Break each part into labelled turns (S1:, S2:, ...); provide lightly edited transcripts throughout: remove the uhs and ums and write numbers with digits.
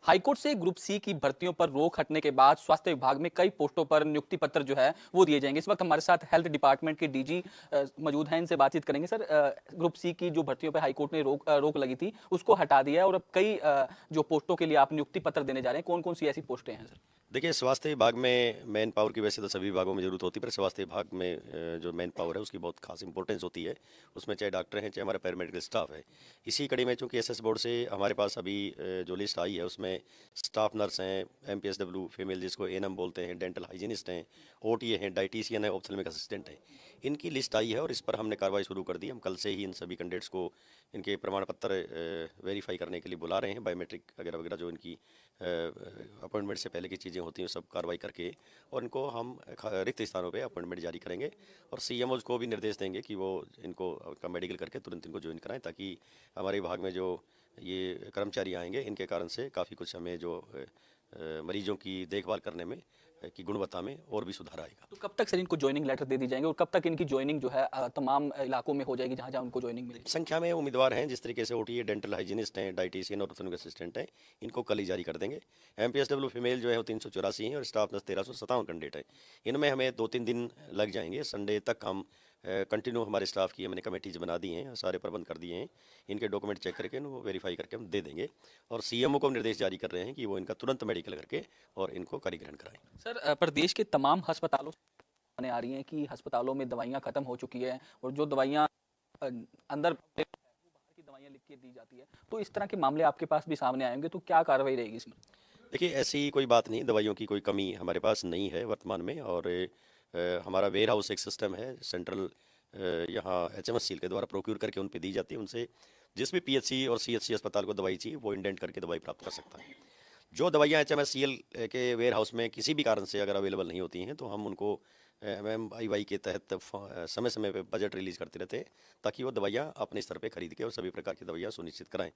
S1: High court से group C की भर्तियों पर रोक हटने के बाद स्वास्थ्य विभाग में कई पोस्टों पर नियुक्ति पत्र जो है वो दिए जाएंगे। इस वक्त हमारे साथ हेल्थ डिपार्टमेंट के डीजी मौजूद हैं, इनसे बातचीत करेंगे। सर, ग्रुप सी की जो भर्तियों पर हाईकोर्ट ने रोक लगी थी उसको हटा दिया है और अब कई जो पोस्टों के लिए आप नियुक्ति पत्र देने जा रहे हैं, कौन कौन सी ऐसी पोस्टें हैं सर?
S2: देखिए, स्वास्थ्य विभाग में मैन पावर की वैसे तो सभी विभागों में ज़रूरत होती है, पर स्वास्थ्य विभाग में जो मैन पावर है उसकी बहुत खास इंपॉर्टेंस होती है। उसमें चाहे डॉक्टर हैं, चाहे हमारा पैरामेडिकल स्टाफ है। इसी कड़ी में चूंकि एसएस बोर्ड से हमारे पास अभी जो लिस्ट आई है उसमें स्टाफ नर्स हैं, एमपीएसडब्ल्यू फीमेल जिसको एएनएम बोलते हैं, डेंटल हाइजीनिस्ट हैं, ओटीए हैं, डाइटिशियन है, ऑप्थेल्मिक असिस्टेंट है। इनकी लिस्ट आई है और इस पर हमने कार्रवाई शुरू कर दी। हम कल से ही इन सभी कैंडिडेट्स को इनके प्रमाण पत्र वेरीफाई करने के लिए बुला रहे हैं। बायोमेट्रिक वगैरह वगैरह जो इनकी अपॉइंटमेंट से पहले की चीज़ें होती हैं सब कार्रवाई करके और इनको हम रिक्त स्थानों पे अपॉइंटमेंट जारी करेंगे और सीएमओज को भी निर्देश देंगे कि वो इनको का मेडिकल करके तुरंत इनको ज्वाइन कराएं, ताकि हमारे विभाग में जो ये कर्मचारी आएंगे इनके कारण से काफ़ी कुछ हमें जो मरीजों की देखभाल करने में की गुणवत्ता में और भी सुधार आएगा।
S1: तो कब तक सर इनको ज्वाइनिंग लेटर दे दी जाएंगे और कब तक इनकी ज्वाइनिंग जो है तमाम इलाकों में हो जाएगी जहां जहां उनको ज्वाइनिंग मिलेगी?
S2: संख्या में उम्मीदवार हैं, जिस तरीके से ओटीए, डेंटल हाइजीनिस्ट हैं, डाइटिशियन और ऑर्थोपेडिक असिस्टेंट हैं, इनको कल ही जारी कर देंगे। एमपीएसडब्ल्यू फीमेल जो है वो 384 हैं और स्टाफ नर्स 1357 कैंडिडेट है। इनमें हमें 2-3 दिन लग जाएंगे। संडे तक हम कंटिन्यू हमारे स्टाफ की हमने कमेटीज बना दी हैं, सारे प्रबंध कर दिए हैं। इनके डॉक्यूमेंट चेक करके इनको वेरीफाई करके हम दे देंगे और सीएमओ को निर्देश जारी कर रहे हैं कि वो इनका तुरंत मेडिकल करके और इनको कार्यग्रहण कराएं।
S1: सर, प्रदेश के तमाम अस्पतालों से आ रही हैं कि अस्पतालों में दवाइयां खत्म हो चुकी है और जो दवाइयां अंदर वो बाहर की दवाइयां लिख के दी जाती है, तो इस तरह के मामले आपके पास भी सामने आएंगे तो क्या कार्रवाई रहेगी इसमें?
S2: देखिए, ऐसी कोई बात नहीं, दवाइयों की कोई कमी हमारे पास नहीं है वर्तमान में। और हमारा वेयर हाउस एक सिस्टम है सेंट्रल, यहाँ एचएमएस सील के द्वारा प्रोक्यूर करके उन पे दी जाती है। उनसे जिस भी पीएचसी और सीएचसी अस्पताल को दवाई चाहिए वो इंडेंट करके दवाई प्राप्त कर सकता है। जो दवाइयाँ एचएमएससीएल के वेयर हाउस में किसी भी कारण से अगर अवेलेबल नहीं होती हैं तो हम उनको एमएमआईवाई के तहत समय समय पे बजट रिलीज करते रहते हैं, ताकि वो दवाइयाँ अपने स्तर पे खरीद के और सभी प्रकार की दवाइयाँ सुनिश्चित कराएं।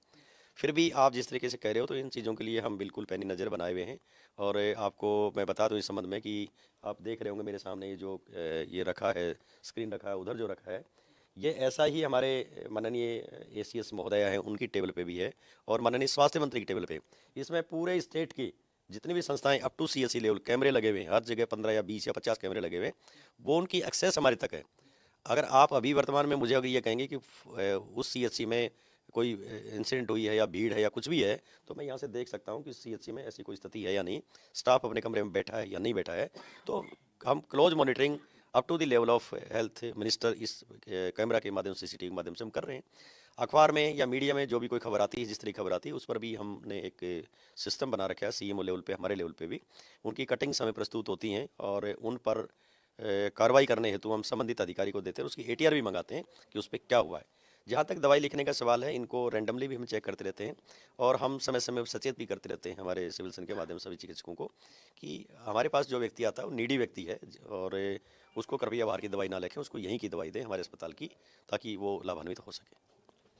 S2: फिर भी आप जिस तरीके से कह रहे हो तो इन चीज़ों के लिए हम बिल्कुल पैनी नज़र बनाए हुए हैं। और आपको मैं बता दूं इस संबंध में कि आप देख रहे होंगे मेरे सामने ये जो ये रखा है, स्क्रीन रखा है, उधर जो रखा है, ये ऐसा ही हमारे माननीय एसीएस महोदय हैं उनकी टेबल पे भी है और माननीय स्वास्थ्य मंत्री की टेबल पे। इसमें पूरे स्टेट की जितनी भी संस्थाएं अप टू सीएससी लेवल कैमरे लगे हुए हैं, हर जगह 15 या 20 या 50 कैमरे लगे हुए हैं, वो उनकी एक्सेस हमारे तक है। अगर आप अभी वर्तमान में मुझे अगर ये कहेंगे कि उस सीएचसी में कोई इंसिडेंट हुई है या भीड़ है या कुछ भी है, तो मैं यहाँ से देख सकता हूँ कि सीएचसी में ऐसी कोई स्थिति है या नहीं, स्टाफ अपने कमरे में बैठा है या नहीं बैठा है। तो हम close monitoring up to the level of health minister इस कैमरा के माध्यम से, सीसीटीवी के माध्यम से हम कर रहे हैं। अखबार में या मीडिया में जो भी कोई खबर आती है, जिस तरह की खबर आती है, उस पर भी हमने एक सिस्टम बना रखा है सीएमओ लेवल पे, हमारे लेवल पे भी उनकी कटिंग्स हमें प्रस्तुत होती हैं और उन पर कार्रवाई करने हेतु हम संबंधित अधिकारी को देते हैं, उसकी एटीआर भी मंगाते हैं कि उस पर क्या हुआ है। जहाँ तक दवाई लिखने का सवाल है, इनको रैंडमली भी हम चेक करते रहते हैं और हम समय समय पर सचेत भी करते रहते हैं हमारे सिविल सन के माध्यम से सभी चिकित्सकों को कि हमारे पास जो व्यक्ति आता है वो नीडी व्यक्ति है और उसको कृपया बाहर की दवाई ना लिखें, उसको यहीं की दवाई दें हमारे अस्पताल की, ताकि वो लाभान्वित हो सके।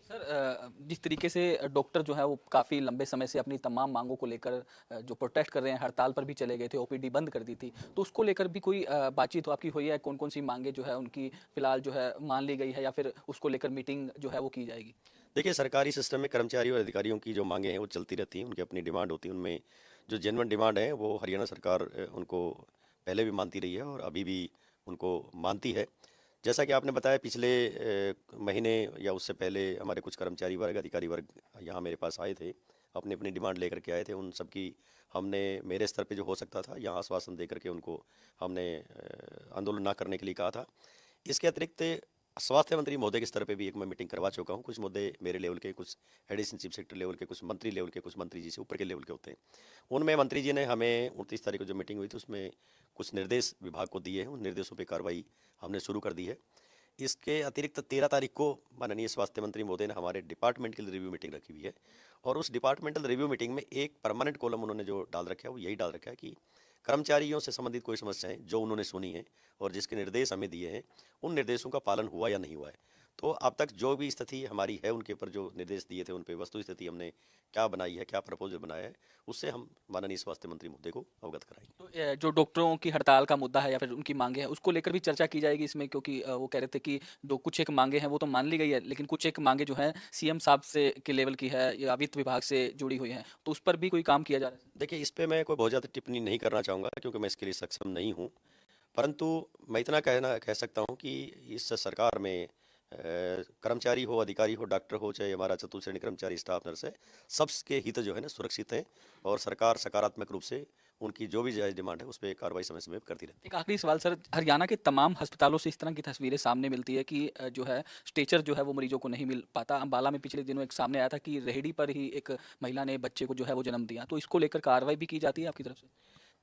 S1: सर, जिस तरीके से डॉक्टर जो है वो काफ़ी लंबे समय से अपनी तमाम मांगों को लेकर जो प्रोटेस्ट कर रहे हैं, हड़ताल पर भी चले गए थे, ओपीडी बंद कर दी थी, तो उसको लेकर भी कोई बातचीत आपकी हुई है? कौन कौन सी मांगे जो है उनकी फिलहाल जो है मान ली गई है या फिर उसको लेकर मीटिंग जो है वो की जाएगी?
S2: देखिए, सरकारी सिस्टम में कर्मचारियों और अधिकारियों की जो मांगे हैं वो चलती रहती हैं, उनकी अपनी डिमांड होती है। उनमें जो जेन्युइन डिमांड है वो हरियाणा सरकार उनको पहले भी मानती रही है और अभी भी उनको मानती है। जैसा कि आपने बताया, पिछले महीने या उससे पहले हमारे कुछ कर्मचारी वर्ग, अधिकारी वर्ग यहाँ मेरे पास आए थे, अपनी अपनी डिमांड लेकर के आए थे। उन सब की हमने मेरे स्तर पे जो हो सकता था यहाँ आश्वासन दे करके उनको हमने आंदोलन ना करने के लिए कहा था। इसके अतिरिक्त स्वास्थ्य मंत्री महोदय के स्तर पे भी एक मैं मीटिंग करवा चुका हूँ। कुछ मुद्दे मेरे लेवल के, कुछ एडिशनल चीफ सेक्रेटरी लेवल के, कुछ मंत्री लेवल के, कुछ मंत्री जी से ऊपर के लेवल के होते हैं। उनमें मंत्री जी ने हमें 29 तारीख को जो मीटिंग हुई थी उसमें कुछ निर्देश विभाग को दिए हैं, उन निर्देशों पर कार्रवाई हमने शुरू कर दी है। इसके अतिरिक्त 13 तारीख को माननीय स्वास्थ्य मंत्री महोदय ने हमारे डिपार्टमेंट के लिए रिव्यू मीटिंग रखी हुई है और उस डिपार्टमेंटल रिव्यू मीटिंग में एक परमानेंट कॉलम उन्होंने जो डाल रखा है वो यही डाल रखा है कि कर्मचारियों से संबंधित कोई समस्याएं जो उन्होंने सुनी हैं और जिसके निर्देश हमें दिए हैं, उन निर्देशों का पालन हुआ या नहीं हुआ है, तो अब तक जो भी स्थिति हमारी है, उनके ऊपर जो निर्देश दिए थे, उन पे वस्तु स्थिति हमने क्या बनाई है, क्या प्रपोजल बनाया है, उससे हम माननीय स्वास्थ्य मंत्री महोदय को अवगत कराएंगे।
S1: तो जो डॉक्टरों की हड़ताल का मुद्दा है या फिर उनकी मांगे हैं उसको लेकर भी चर्चा की जाएगी इसमें, क्योंकि वो कह रहे थे कि दो कुछ एक मांगे हैं वो तो मान ली गई है, लेकिन कुछ एक मांगे जो है सीएम साहब से के लेवल की है या वित्त विभाग से जुड़ी हुई है, तो उस पर भी कोई काम किया जा रहा है?
S2: देखिए, इस पे मैं कोई बहुत ज़्यादा टिप्पणी नहीं करना चाहूँगा, क्योंकि मैं इसके लिए सक्षम नहीं हूँ। परंतु मैं इतना कह सकता हूँ कि इस सरकार में कर्मचारी हो, अधिकारी हो, डॉक्टर हो, चाहे हमारा चतुश्रेणी कर्मचारी, स्टाफ नर्स है, सबके हित जो है ना सुरक्षित हैं, और सरकार सकारात्मक रूप से उनकी जो भी जायज़ डिमांड है उस पर कार्रवाई समय समय पर करती रहती है।
S1: एक आखिरी सवाल सर, हरियाणा के तमाम अस्पतालों से इस तरह की तस्वीरें सामने मिलती है कि जो है स्ट्रेचर जो है वो मरीजों को नहीं मिल पाता। अम्बाला में पिछले दिनों एक सामने आया था कि रेहड़ी पर ही एक महिला ने बच्चे को जो है वो जन्म दिया, तो इसको लेकर कार्रवाई भी की जाती है आपकी तरफ से?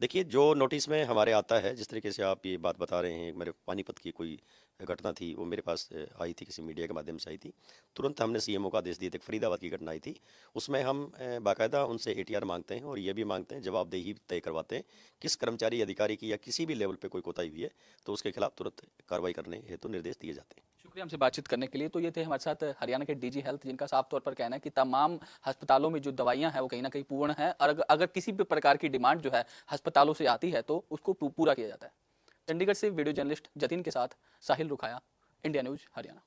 S2: देखिए, जो नोटिस में हमारे आता है, जिस तरीके से आप ये बात बता रहे हैं, मेरे पानीपत की कोई घटना थी, वो मेरे पास आई थी, किसी मीडिया के माध्यम से आई थी। तुरंत हमने सीएमओ को आदेश दिए थे। फरीदाबाद की घटना आई थी, उसमें हम बाकायदा उनसे एटीआर मांगते हैं, और ये भी मांगते हैं, जवाबदेही तय करवाते हैं। किस कर्मचारी, अधिकारी की या किसी भी लेवल पे कोई कोताही हुई है तो उसके खिलाफ तुरंत कार्रवाई करने हेतु निर्देश दिए जाते हैं।
S1: शुक्रिया हमसे बातचीत करने के लिए। तो ये थे हमारे साथ हरियाणा के डीजी हेल्थ, जिनका साफ तौर पर कहना है कि तमाम अस्पतालों में जो दवाइयां हैं वो कहीं ना कहीं पूर्ण है, और अगर किसी भी प्रकार की डिमांड जो है अस्पतालों से आती है तो उसको पूरा किया जाता है। चंडीगढ़ से वीडियो जर्नलिस्ट जतिन के साथ साहिल रुखाया, इंडिया न्यूज हरियाणा।